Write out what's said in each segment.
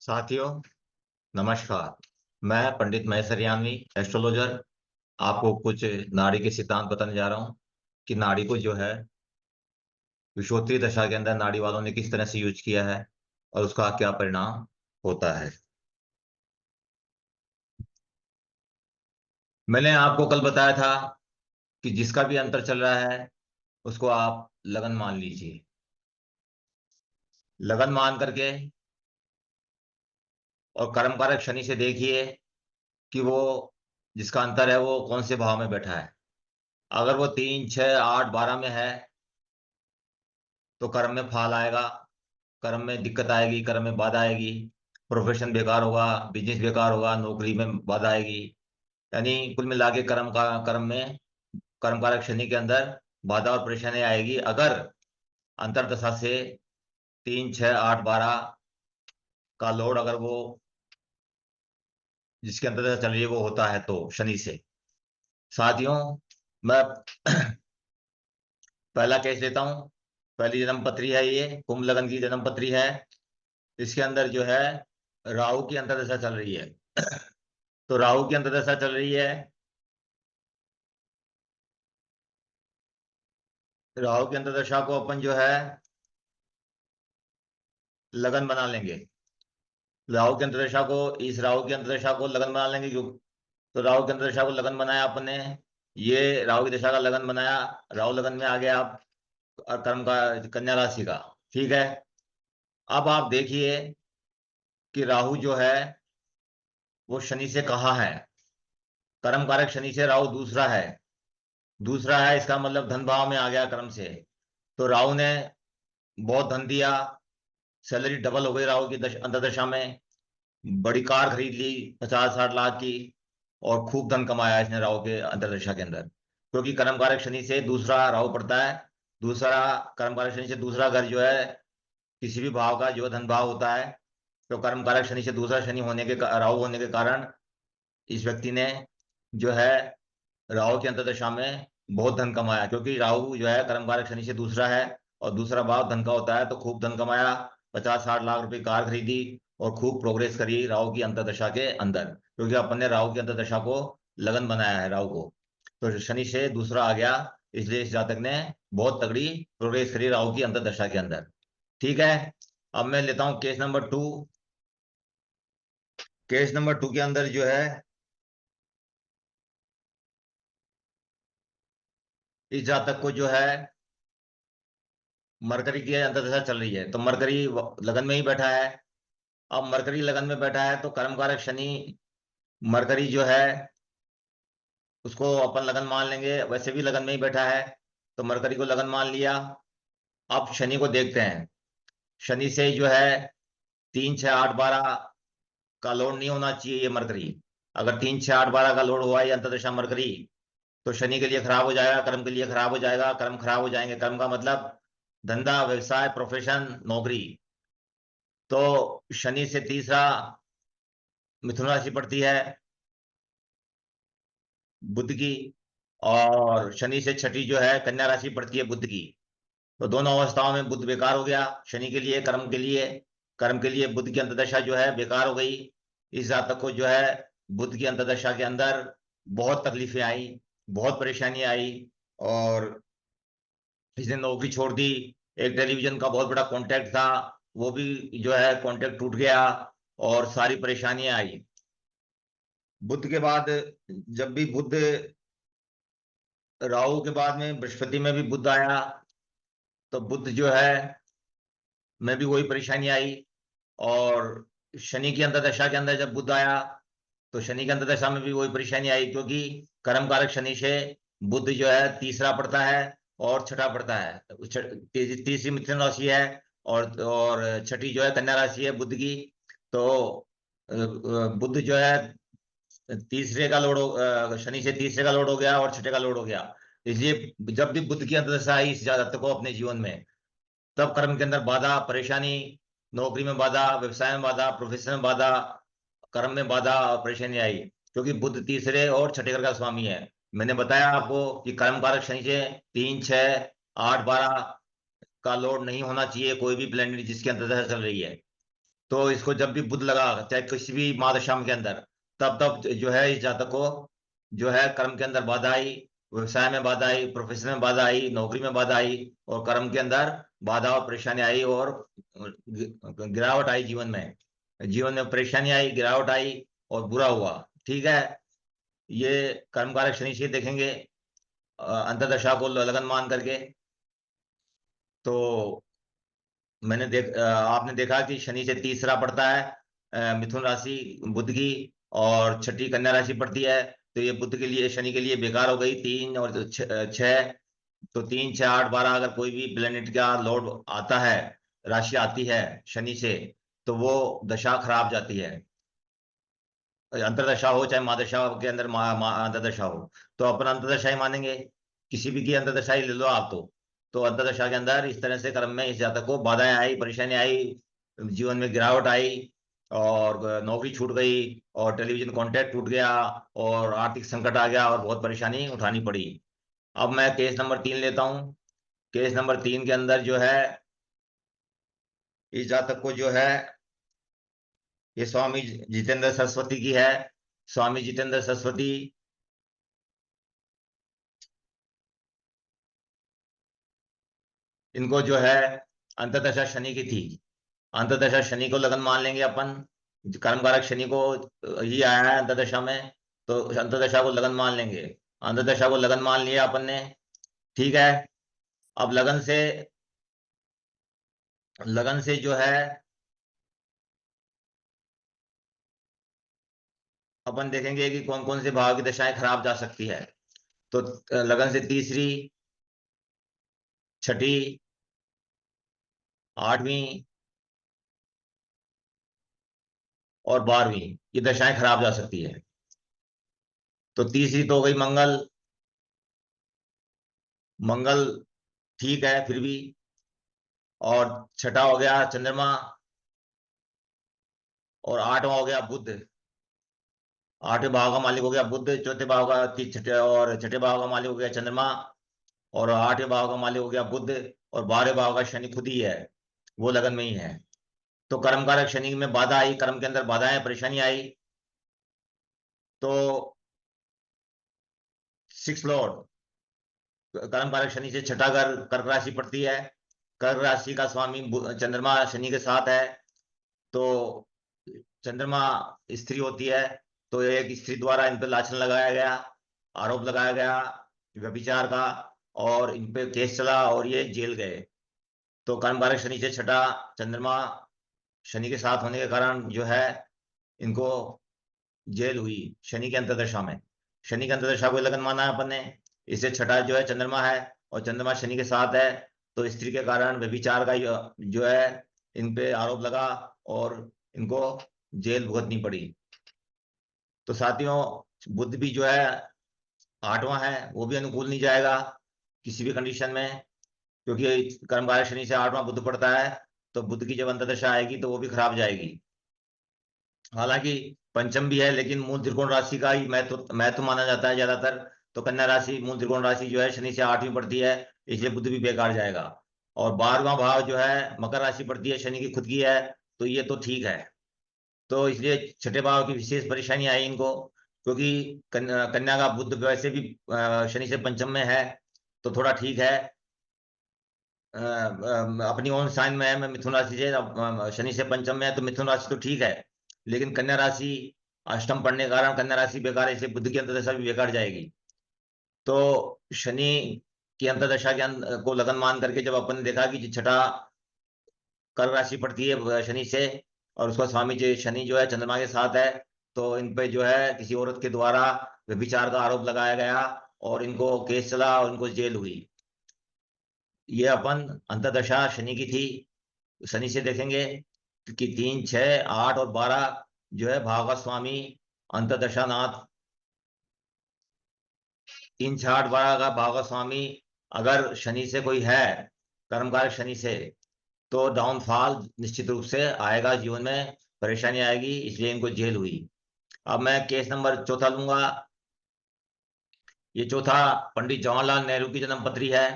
साथियों, नमस्कार। मैं पंडित महेश हरियाणवी, एस्ट्रोलॉजर, आपको कुछ नाड़ी के सिद्धांत बताने जा रहा हूं कि नाड़ी को जो है विषुवत्रीय दशा के अंदर नाड़ी वालों ने किस तरह से यूज किया है और उसका क्या परिणाम होता है। मैंने आपको कल बताया था कि जिसका भी अंतर चल रहा है उसको आप लगन मान लीजिए। लगन मान करके और कर्म कारक शनि से देखिए कि वो जिसका अंतर है वो कौन से भाव में बैठा है। अगर वो 3, 6, 8, 12 में है तो कर्म में फाल आएगा, कर्म में दिक्कत आएगी, कर्म में बाधा आएगी, प्रोफेशन बेकार होगा, बिजनेस बेकार होगा, नौकरी में बाधा आएगी। यानी कुल मिला के कर्म में कर्म कारक शनि के अंदर बाधा और परेशानी आएगी अगर अंतरदशा से 3, 6, 8, 12 का लोड अगर वो जिसके अंतर्दशा चल रही है वो होता है तो शनि से। साथियों, मैं पहला केस लेता हूं। पहली जन्म पत्री है, ये कुंभ लगन की जन्म पत्री है। इसके अंदर जो है राहु की अंतर्दशा चल रही है। तो राहु की अंतर्दशा चल रही है। राहु की अंतर्दशा को अपन जो है लगन बना लेंगे। राहु की अंतर्दशा को इस राहु की अंतर्दशा को लगन बना लेंगे क्यों? तो राहु की अंतर्दशा को लगन बनाया अपन ने। ये राहु की दशा का लगन बनाया। राहु लगन में आ गया आप कर्म का कन्या राशि का। ठीक है। अब आप देखिए कि राहु जो है वो शनि से कहाँ है। कर्म कारक शनि से राहु दूसरा है। दूसरा है इसका मतलब धन भाव में आ गया कर्म से। तो राहु ने बहुत धन दिया। सैलरी डबल हो गई राहु की अंतर्दशा में। बड़ी कार खरीद ली 50-60 लाख की। और खूब धन कमाया इसने राहु के अंतर्दशा के अंदर, क्योंकि कर्म कारक शनि से दूसरा राहु पड़ता है। दूसरा कर्म कारक शनि से दूसरा घर जो है किसी भी भाव का जो धन भाव होता है। तो कर्म कारक शनि से दूसरा शनि होने के राहु होने के कारण इस व्यक्ति ने जो है राहु की अंतर्दशा में बहुत धन कमाया, क्योंकि राहु जो है कर्म कारक शनि से दूसरा है और दूसरा भाव धन का होता है। तो खूब धन कमाया, 50-60 लाख रुपए कार खरीदी और खूब प्रोग्रेस करी राहु की अंतर्दशा के अंदर, क्योंकि अपन ने राहु की अंतर्दशा को लगन बनाया है राहु को। तो शनि से दूसरा आ गया, इसलिए इस जातक ने बहुत तगड़ी प्रोग्रेस करी राहु की अंतर्दशा के अंदर। ठीक है। अब मैं लेता हूं केस नंबर 2। केस नंबर 2 के अंदर जो है इस जातक को जो है मरकरी की अंतर्दशा चल रही है। तो मरकरी लगन में ही बैठा है। अब मरकरी लगन में बैठा है तो कर्म कारक शनि मरकरी जो है उसको अपन लगन मान लेंगे, वैसे भी लगन में ही बैठा है। तो मरकरी को लगन मान लिया। अब शनि को देखते हैं। शनि से जो है 3, 6, 8, 12 का लोड नहीं होना चाहिए ये मरकरी। अगर 3, 6, 8, 12 का लोड हुआ ये अंतर्दशा मरकरी तो शनि के लिए खराब हो जाएगा, कर्म के लिए खराब हो जाएगा। कर्म खराब हो जाएंगे, कर्म का मतलब धंधा, व्यवसाय, प्रोफेशन, नौकरी। तो शनि से तीसरा मिथुन राशि पड़ती है बुध की, और शनि से छठी जो है कन्या राशि पड़ती है बुध की। तो दोनों अवस्थाओं में बुध बेकार हो गया शनि के लिए, कर्म के लिए। कर्म के लिए बुध की अंतर्दशा जो है बेकार हो गई। इस जातक को जो है बुध की अंतर्दशा के अंदर बहुत तकलीफें आई, बहुत परेशानी आई। और इसने नौकरी छोड़ दी। एक टेलीविजन का बहुत बड़ा कॉन्ट्रैक्ट था, वो भी जो है कॉन्ट्रैक्ट टूट गया और सारी परेशानियां आई। बुध के बाद जब भी बुध, राहु के बाद में बृहस्पति में भी बुध आया तो बुध जो है में भी वही परेशानी आई। और शनि की अंतर्दशा के अंदर जब बुध आया तो शनि की अंतर्दशा में भी वही परेशानी आई, क्योंकि कर्म कारक शनि से बुध जो है तीसरा पड़ता है और छठा पड़ता है। तीसरी मिथुन राशि है और छठी जो है कन्या राशि है बुध की। तो बुध जो है तीसरे का लोड शनि से तीसरे का लोड हो गया और छठे का लोड हो गया। इसलिए जब भी बुध की अंतर्दशा आई इस जातक को अपने जीवन में, तब कर्म के अंदर बाधा, परेशानी, नौकरी में बाधा, व्यवसाय में बाधा, प्रोफेशन में बाधा, कर्म में बाधा और परेशानी आई, क्योंकि बुध तीसरे और छठे घर का स्वामी है। मैंने बताया आपको कि कर्म कारक शनि से 3, 6, 8, 12 का लोड नहीं होना चाहिए कोई भी प्लेनेट जिसकी अंतर्दशा चल रही है। तो इसको जब भी बुध लगा, चाहे किसी भी महादशा के अंदर, तब तब जो है इस जातक को जो है कर्म के अंदर बाधा आई, व्यवसाय में बाधा आई, प्रोफेशन में बाधा आई, नौकरी में बाधा आई, और कर्म के अंदर बाधा और परेशानी आई, और गिरावट आई जीवन में। जीवन में परेशानी आई, गिरावट आई, और बुरा हुआ। ठीक है, ये कर्म कारक शनि से देखेंगे अंतर्दशा को लगन मान करके। तो आपने देखा कि शनि से तीसरा पड़ता है मिथुन राशि बुध की, और छठी कन्या राशि पड़ती है। तो ये बुध के लिए, शनि के लिए बेकार हो गई। 3 और 6, तो 3, 6, 8, 12 अगर कोई भी प्लेनेट का लॉर्ड आता है, राशि आती है शनि से, तो वो दशा खराब जाती है। अंतरदशा हो चाहे महादशा के अंदर अंतरदशा हो, तो अपन अंतरदशा ही मानेंगे। किसी भी की अंतरदशा ही ले लो आप। तो अंतरदशा के अंदर इस तरह से कर्म में इस जातक को बाधाएं आई, परेशानी आई, जीवन में गिरावट आई, और नौकरी छूट गई, और टेलीविजन कॉन्टैक्ट टूट गया, और आर्थिक संकट आ गया, और बहुत परेशानी उठानी पड़ी। अब मैं केस नंबर 3 लेता हूं। केस नंबर 3 के अंदर जो है इस जातक को जो है, ये स्वामी जितेंद्र सरस्वती की है। स्वामी जितेंद्र सरस्वती, इनको जो है अंतर्दशा शनि की थी। अंतर्दशा शनि को लगन मान लेंगे अपन। कर्म कारक शनि को ही आया है अंतर्दशा में, तो अंतर्दशा को लगन मान लेंगे। अंतर्दशा को लगन मान लिया अपन ने। ठीक है, अब लगन से जो है अपन देखेंगे कि कौन कौन से भाव की दशाएं खराब जा सकती है। तो लगन से तीसरी, छठी, 8वीं और 12वीं, ये दशाएं खराब जा सकती है। तो तीसरी तो हो गई मंगल। मंगल ठीक है फिर भी। और छठा हो गया चंद्रमा, और 8वां हो गया बुध। 8वें भाव का मालिक हो गया बुध, चौथे भाव का छठे और छठे भाव का मालिक हो गया चंद्रमा, और 8वें भाव का मालिक हो गया बुध, और 12वें भाव का शनि खुद ही है, वो लगन में ही है। तो कर्म कारक शनि में बाधा आई, कर्म के अंदर बाधाएं, परेशानी आई। तो 6 लॉर्ड, कर्म कारक शनि से छठा घर कर्क राशि पड़ती है। कर्क राशि का स्वामी चंद्रमा शनि के साथ है। तो चंद्रमा स्त्री होती है, तो एक स्त्री द्वारा इन पर लाछन लगाया गया, आरोप लगाया गया व्यभिचार का, और इन पे केस चला, और ये जेल गए। तो कर्म कारक शनि से छठा चंद्रमा शनि के साथ होने के कारण जो है इनको जेल हुई शनि के अंतर्दशा में। शनि के अंतर्दशा को लगन माना है अपन ने। इससे छठा जो है चंद्रमा है, और चंद्रमा शनि के साथ है। तो स्त्री के कारण व्यभिचार का जो है इन पे आरोप लगा, और इनको जेल भुगतनी पड़ी। तो साथियों, बुध भी जो है 8वां है, वो भी अनुकूल नहीं जाएगा किसी भी कंडीशन में, क्योंकि कर्मकारक शनि से 8वां बुध पड़ता है। तो बुध की जब अंतर्दशा आएगी तो वो भी खराब जाएगी। हालांकि पंचम भी है, लेकिन मूल त्रिकोण राशि का ही महत्व माना जाता है ज्यादातर। तो कन्या राशि मूल त्रिकोण राशि जो है शनि से 8वीं पड़ती है, इसलिए बुध भी बेकार जाएगा। और 12वां भाव जो है मकर राशि पड़ती है, शनि की खुद की है, तो ये तो ठीक है। तो इसलिए छठे भाव की विशेष परेशानी आई इनको, क्योंकि कन्या का बुध वैसे भी शनि से पंचम में है, तो थोड़ा ठीक है। अपनी ओन साइन में है, मैं मिथुन राशि से, शनि से पंचम में है, तो मिथुन राशि तो ठीक है। लेकिन कन्या राशि अष्टम पढ़ने के कारण कन्या राशि बेकार है, इसलिए बुध की अंतर्दशा भी बेकार जाएगी। तो शनि की अंतर्दशा के को लगन मान करके जब अपन ने देखा कि छठा कर्क राशि पड़ती है शनि से, और उसका स्वामी जो शनि जो है चंद्रमा के साथ है, तो इन पे जो है किसी औरत के द्वारा व्यभिचार का आरोप लगाया गया, और इनको केस चला, और इनको जेल हुई। ये अपन अंतर्दशा शनि की थी। शनि से देखेंगे कि 3, 6, 8 और 12 जो है भाव का स्वामी अंतर्दशा नाथ। 3, 6, 8, 12 का भाव का स्वामी अगर शनि से कोई है, कर्मकारक शनि से, तो डाउनफॉल निश्चित रूप से आएगा, जीवन में परेशानी आएगी, इसलिए इनको जेल हुई। अब मैं केस नंबर चौथा लूंगा। ये चौथा पंडित जवाहरलाल नेहरू की जन्मपत्री है।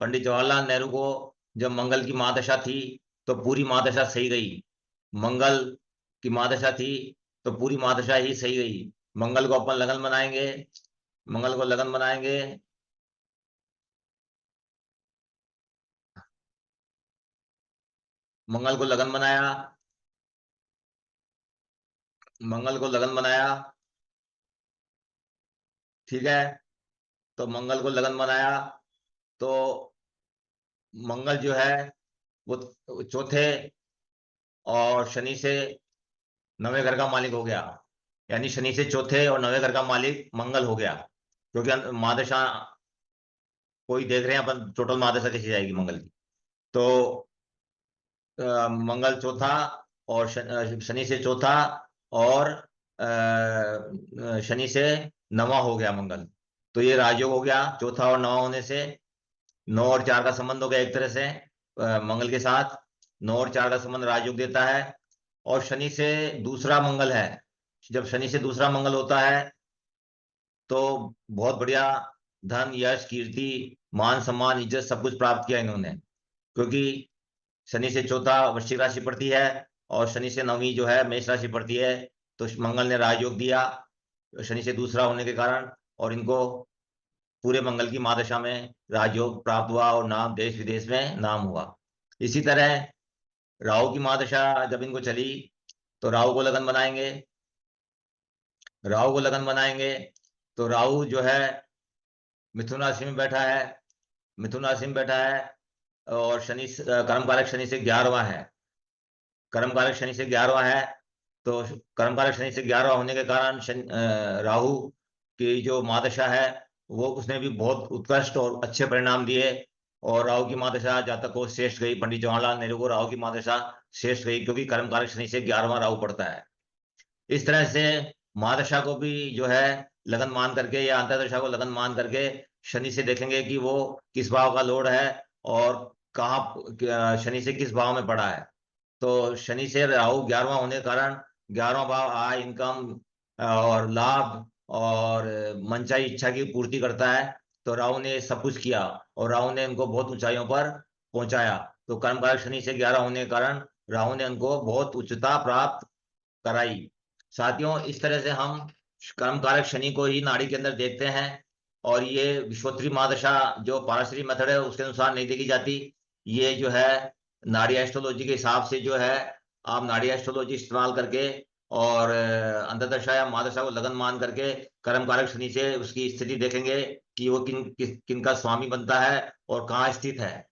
पंडित जवाहरलाल नेहरू को जब मंगल की महादशा थी, तो पूरी महादशा सही गई। मंगल की महादशा थी तो पूरी महादशा ही सही गई। मंगल को अपन लगन बनाएंगे, मंगल को लगन बनाएंगे। मंगल को लगन बनाया, मंगल को लगन बनाया, ठीक है। तो मंगल को लगन बनाया तो मंगल जो है वो चौथे और शनि से नवे घर का मालिक हो गया। यानी शनि से चौथे और नवे घर का मालिक मंगल हो गया, क्योंकि महादशा कोई देख रहे हैं अपन, टोटल महादशा कैसी जाएगी मंगल की। तो मंगल चौथा और शनि से चौथा और शनि से नवा हो गया मंगल। तो ये राजयोग हो गया चौथा और नवा होने से। 9 और 4 का संबंध हो गया एक तरह से मंगल के साथ। 9 और 4 का संबंध राजयोग देता है। और शनि से दूसरा मंगल है, जब शनि से दूसरा मंगल होता है तो बहुत बढ़िया धन यश कीर्ति मान सम्मान इज्जत सब कुछ प्राप्त किया इन्होंने, क्योंकि शनि से चौथा वृश्चिक राशि पड़ती है और शनि से नौवीं जो है मेष राशि पड़ती है। तो मंगल ने राजयोग दिया शनि से दूसरा होने के कारण, और इनको पूरे मंगल की महादशा में राजयोग प्राप्त हुआ और नाम देश विदेश में नाम हुआ। इसी तरह राहु की महादशा जब इनको चली तो राहु को लगन बनाएंगे, राहु को लगन बनाएंगे तो राहु जो है मिथुन राशि में बैठा है, मिथुन राशि में बैठा है और शनि कर्म कारक शनि से 11वां है, कर्म कारक शनि से 11वां है। तो कर्म कारक शनि से 11वां होने के कारण राहु की जो महादशा है वो उसने भी बहुत उत्कृष्ट और अच्छे परिणाम दिए। और राहु की महादशा जातक को श्रेष्ठ गई, पंडित जवाहरलाल नेहरू को राहु की महादशा श्रेष्ठ गई, क्योंकि कर्म कारक शनि से 11वां राहु पड़ता है। इस तरह से महादशा को भी जो है लगन मान करके या अंतर्दशा को लगन मान करके शनि से देखेंगे कि वो किस भाव का लॉर्ड है और कहाँ शनि से किस भाव में पड़ा है। तो शनि से राहु 11वां होने के कारण 11वां भाव आय इनकम और लाभ और मनचाही इच्छा की पूर्ति करता है। तो राहु ने सब कुछ किया और राहु ने इनको बहुत ऊंचाइयों पर पहुंचाया। तो कर्मकारक शनि से 11 होने के कारण राहु ने उनको बहुत उच्चता प्राप्त कराई। साथियों, इस तरह से हम कर्म कारक शनि को ही नाड़ी के अंदर देखते हैं, और ये विश्वोत्तरी महादशा जो पारस्परिक मेथड है उसके अनुसार नहीं देखी जाती। ये जो है नाड़ी एस्ट्रोलॉजी के हिसाब से जो है आप नाड़ी एस्ट्रोलॉजी इस्तेमाल करके और अंतर्दशा या महादशा को लगन मान करके कर्म कारक शनि से उसकी स्थिति देखेंगे कि वो किन का स्वामी बनता है और कहाँ स्थित है।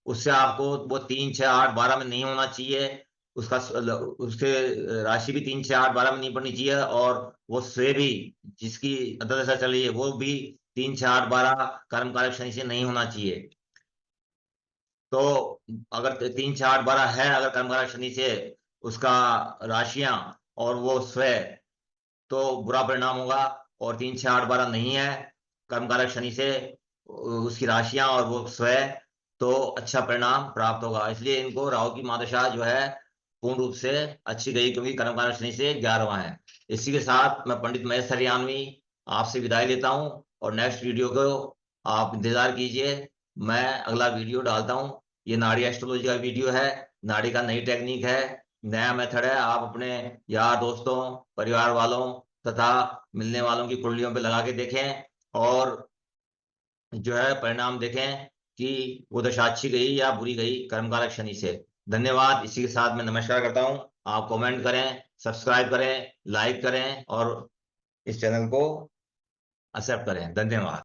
उससे आपको वो 3, 6, 8, 12 में नहीं होना चाहिए, उसका उसके राशि भी 3, 6, 8, 12 में नहीं पड़नी चाहिए, और वो स्वयं भी जिसकी अंतर्दशा चल रही है वो भी 3, 6, 8, 12 कर्म कारक शनि से नहीं होना चाहिए। तो अगर 3, 6, 8, 12 है अगर कर्म कारक शनि से उसका राशियां और वो स्वयं, तो बुरा परिणाम होगा। और 3, 6, 8, 12 नहीं है कर्म कारक शनि से उसकी राशियां और वो स्वयं, तो अच्छा परिणाम प्राप्त होगा। इसलिए इनको राहु की महादशा जो है पूर्ण रूप से अच्छी गई, क्योंकि कर्म कारक शनि से 11वां है। इसी के साथ मैं पंडित महेश हरियाणवी आपसे विदाई लेता हूं, और नेक्स्ट वीडियो को आप इंतजार कीजिए। मैं अगला वीडियो डालता हूं। ये नाड़ी एस्ट्रोलॉजी का वीडियो है, नाड़ी का नई टेक्निक है, नया मेथड है। आप अपने यार दोस्तों परिवार वालों तथा मिलने वालों की कुंडलियों पे लगा के देखें और जो है परिणाम देखें कि वो दशा अच्छी गई या बुरी गई कर्मकारक शनि से। धन्यवाद। इसी के साथ मैं नमस्कार करता हूं। आप कमेंट करें, सब्सक्राइब करें, लाइक करें और इस चैनल को एक्सेप्ट करें। धन्यवाद।